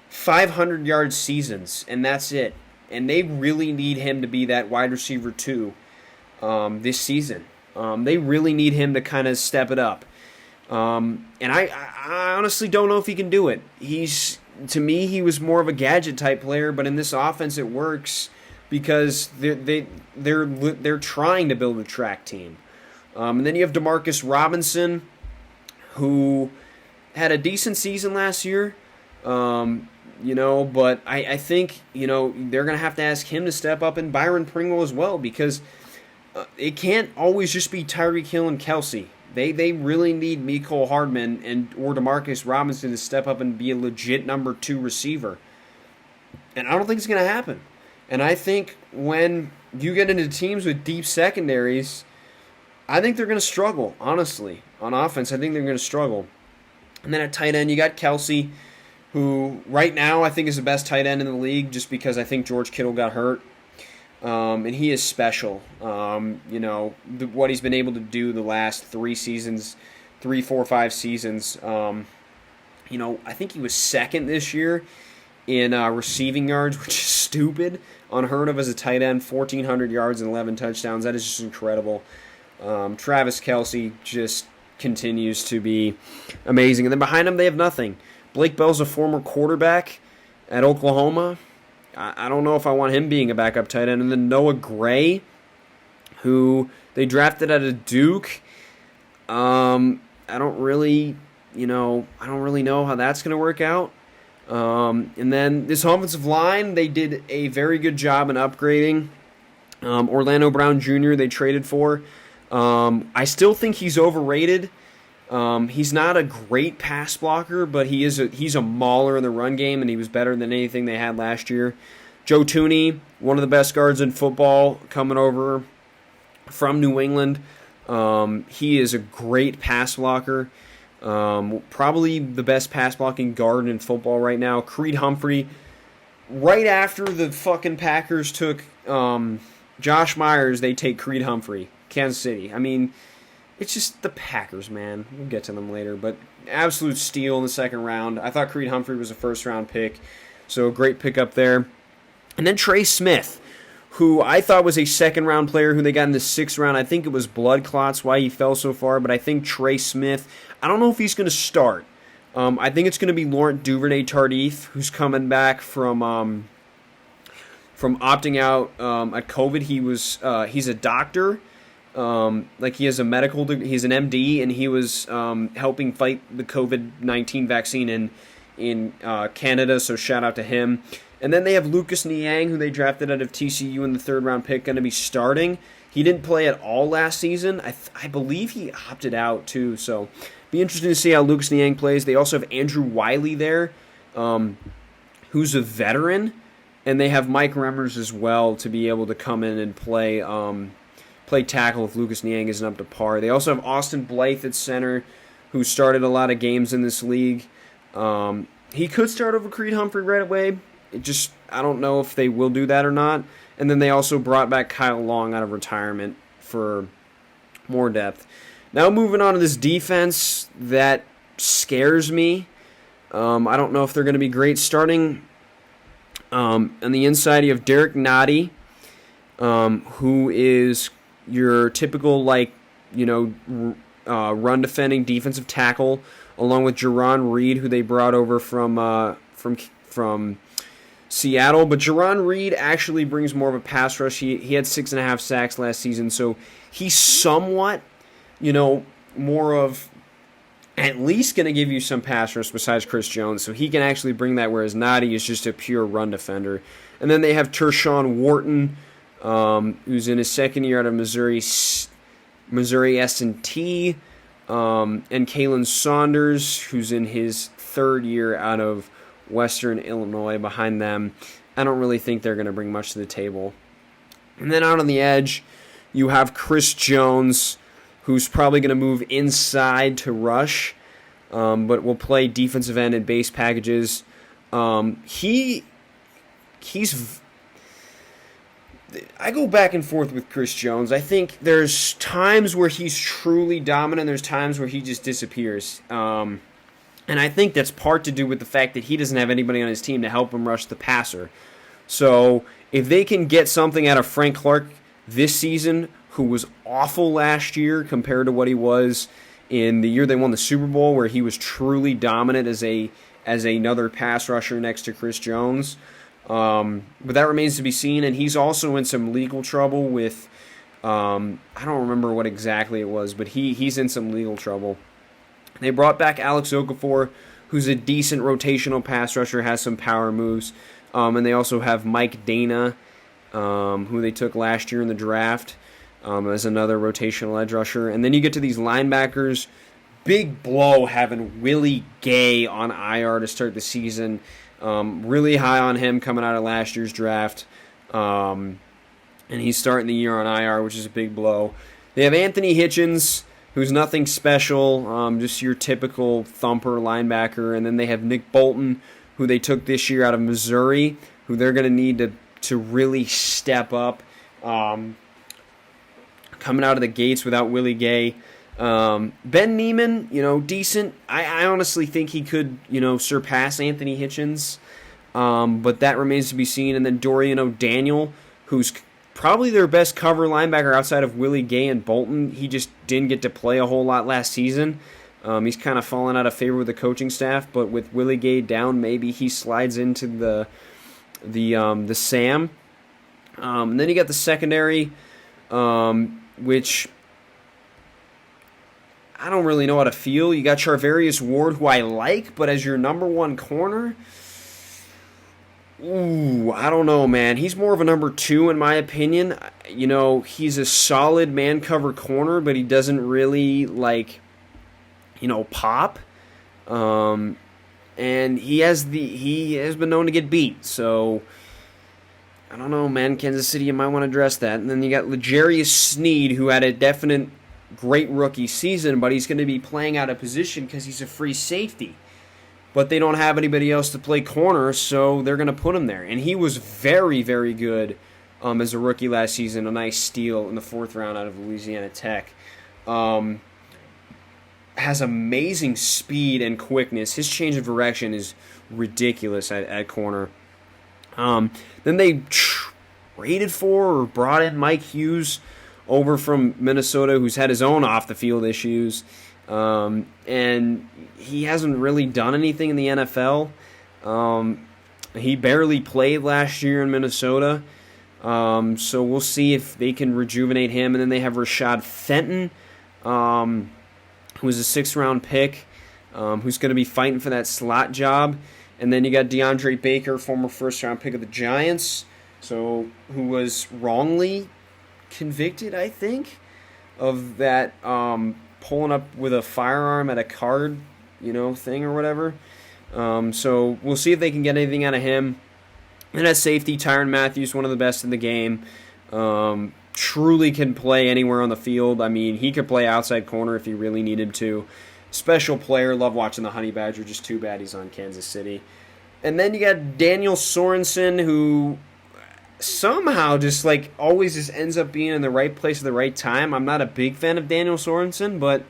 500-yard seasons, and that's it. And they really need him to be that wide receiver 2 this season. They really need him to kind of step it up. And I honestly don't know if he can do it. To me, he was more of a gadget type player, but in this offense, it works because they're trying to build a track team. And then you have Demarcus Robinson, who had a decent season last year, but I think they're gonna have to ask him to step up, and Byron Pringle as well, because it can't always just be Tyreek Hill and Kelsey. They really need Mecole Hardman or Demarcus Robinson to step up and be a legit number 2 receiver. And I don't think it's going to happen. And I think when you get into teams with deep secondaries, I think they're going to struggle, honestly. On offense, I think they're going to struggle. And then at tight end, you got Kelsey, who right now I think is the best tight end in the league just because I think George Kittle got hurt. And he is special. What he's been able to do the last 3 seasons, 3, 4, 5 seasons. I think he was second this year in receiving yards, which is stupid, unheard of as a tight end. 1,400 yards and 11 touchdowns. That is just incredible. Travis Kelce just continues to be amazing. And then behind him, they have nothing. Blake Bell's a former quarterback at Oklahoma. I don't know if I want him being a backup tight end. And then Noah Gray, who they drafted out of Duke. I don't really know how that's going to work out. And then this offensive line, they did a very good job in upgrading. Orlando Brown Jr. they traded for. I still think he's overrated. He's not a great pass blocker, but he's a mauler in the run game, and he was better than anything they had last year. Joe Thuney, one of the best guards in football, coming over from New England. He is a great pass blocker. Probably the best pass blocking guard in football right now. Creed Humphrey, right after the fucking Packers took Josh Myers, they take Creed Humphrey, Kansas City. I mean, it's just the Packers, man. We'll get to them later. But absolute steal in the second round. I thought Creed Humphrey was a first-round pick. So a great pickup there. And then Trey Smith, who I thought was a second-round player who they got in the 6th round. I think it was blood clots why he fell so far. But I think Trey Smith, I don't know if he's going to start. I think it's going to be Laurent Duvernay-Tardif, who's coming back from opting out at COVID. He's a doctor. He has a medical degree, he's an MD, and he was helping fight the COVID-19 vaccine in Canada, so shout out to him. And then they have Lucas Niang, who they drafted out of TCU in the 3rd round pick, going to be starting. He didn't play at all last season. I believe he opted out too, so be interesting to see how Lucas Niang plays. They also have Andrew Wiley there, who's a veteran, and they have Mike Remmers as well to be able to come in and play tackle if Lucas Niang isn't up to par. They also have Austin Blythe at center, who started a lot of games in this league. He could start over Creed Humphrey right away. I don't know if they will do that or not. And then they also brought back Kyle Long out of retirement for more depth. Now moving on to this defense that scares me. I don't know if they're going to be great. Starting on the inside, you have Derek Nottie, who is your typical, run defending defensive tackle, along with Jerron Reed, who they brought over from Seattle. But Jerron Reed actually brings more of a pass rush. He had 6.5 sacks last season, so he's somewhat, more of at least going to give you some pass rush besides Chris Jones, so he can actually bring that, whereas Nottie is just a pure run defender. And then they have Tershawn Wharton, who's in his second year out of Missouri S&T, and Kalen Saunders, who's in his third year out of Western Illinois behind them. I don't really think they're going to bring much to the table. And then out on the edge, you have Chris Jones, who's probably going to move inside to rush, but will play defensive end and base packages. He's. I go back and forth with Chris Jones. I think there's times where he's truly dominant. There's times where he just disappears. And I think that's part to do with the fact that he doesn't have anybody on his team to help him rush the passer. So if they can get something out of Frank Clark this season, who was awful last year compared to what he was in the year they won the Super Bowl, where he was truly dominant as another pass rusher next to Chris Jones. But that remains to be seen, and he's also in some legal trouble with, I don't remember what exactly it was, but he's in some legal trouble. They brought back Alex Okafor, who's a decent rotational pass rusher, has some power moves, and they also have Mike Dana, who they took last year in the draft, as another rotational edge rusher. And then you get to these linebackers. Big blow having Willie Gay on IR to start the season. Really high on him coming out of last year's draft. And he's starting the year on IR, which is a big blow. They have Anthony Hitchens, who's nothing special, just your typical thumper linebacker. And then they have Nick Bolton, who they took this year out of Missouri, who they're going to need to really step up. Coming out of the gates without Willie Gay. Ben Neiman, decent. I honestly think he could, surpass Anthony Hitchens, but that remains to be seen. And then Dorian O'Daniel, who's probably their best cover linebacker outside of Willie Gay and Bolton. He just didn't get to play a whole lot last season. He's kind of fallen out of favor with the coaching staff, but with Willie Gay down, maybe he slides into the SAM. And then you got the secondary, which I don't really know how to feel. You got Charvarius Ward, who I like, but as your number one corner, I don't know, man. He's more of a number 2 in my opinion. He's a solid man cover corner, but he doesn't really pop. And he has been known to get beat, so I don't know, man. Kansas City, you might want to address that. And then you got Legerius Snead, who had a definite great rookie season, but he's going to be playing out of position because he's a free safety. But they don't have anybody else to play corner, so they're going to put him there. And he was very, very good as a rookie last season. A nice steal in the 4th round out of Louisiana Tech. Has amazing speed and quickness. His change of direction is ridiculous at corner. Then they traded for or brought in Mike Hughes over from Minnesota, who's had his own off-the-field issues. And he hasn't really done anything in the NFL. He barely played last year in Minnesota. So we'll see if they can rejuvenate him. And then they have Rashad Fenton, who was a 6th-round pick, who's going to be fighting for that slot job. And then you got Deandre Baker, former 1st-round pick of the Giants, who was wrongly convicted, I think, of that pulling up with a firearm at a card, thing or whatever. So we'll see if they can get anything out of him. And at safety, Tyron Matthews, one of the best in the game. Truly can play anywhere on the field. I mean, he could play outside corner if he really needed to. Special player. Love watching the Honey Badger. Just too bad he's on Kansas City. And then you got Daniel Sorensen, who somehow just always just ends up being in the right place at the right time. I'm not a big fan of Daniel Sorensen, but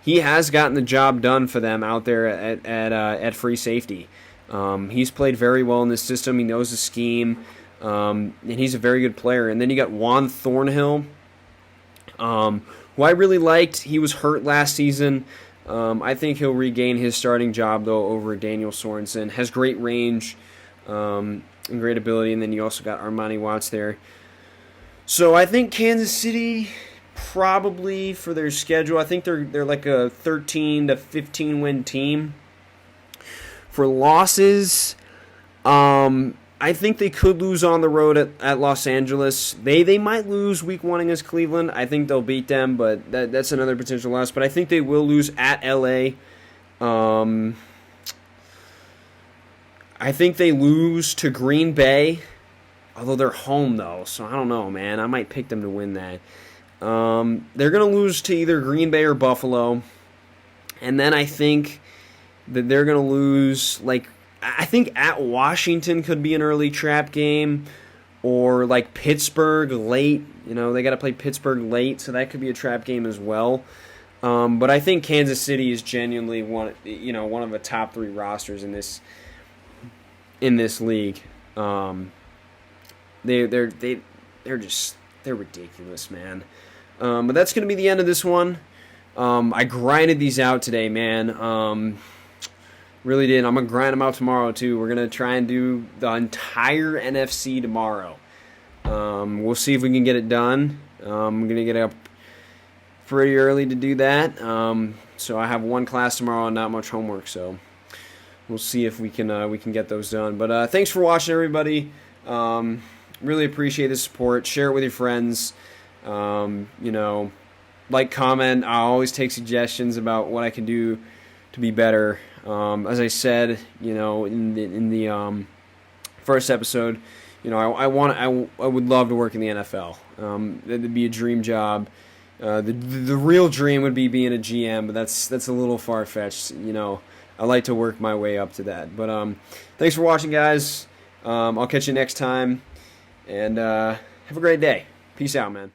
he has gotten the job done for them out there at free safety. He's played very well in this system. He knows the scheme, and he's a very good player. And then you got Juan Thornhill, who I really liked. He was hurt last season. I think he'll regain his starting job, though, over Daniel Sorensen. Has great range and great ability, and then you also got Armani Watts there. So I think Kansas City, probably for their schedule, I think they're like a 13 to 15 win team. For losses, I think they could lose on the road at Los Angeles. They might lose week 1 against Cleveland. I think they'll beat them, but that's another potential loss. But I think they will lose at LA. I think they lose to Green Bay, although they're home, though. So I don't know, man. I might pick them to win that. They're going to lose to either Green Bay or Buffalo. And then I think that they're going to lose, I think at Washington could be an early trap game, or like Pittsburgh late. They got to play Pittsburgh late, so that could be a trap game as well. But I think Kansas City is genuinely one of the top 3 rosters in this league. They're ridiculous, man. But that's going to be the end of this one. I grinded these out today, man. Really did. I'm going to grind them out tomorrow, too. We're going to try and do the entire NFC tomorrow. We'll see if we can get it done. I'm going to get up pretty early to do that. So I have one class tomorrow and not much homework, so we'll see if we can get those done. But thanks for watching, everybody. Really appreciate the support. Share it with your friends. Like, comment. I always take suggestions about what I can do to be better. As I said, in the first episode, I would love to work in the NFL. That'd be a dream job. The real dream would be being a GM, but that's a little far fetched. I like to work my way up to that. But thanks for watching, guys. I'll catch you next time, and have a great day. Peace out, man.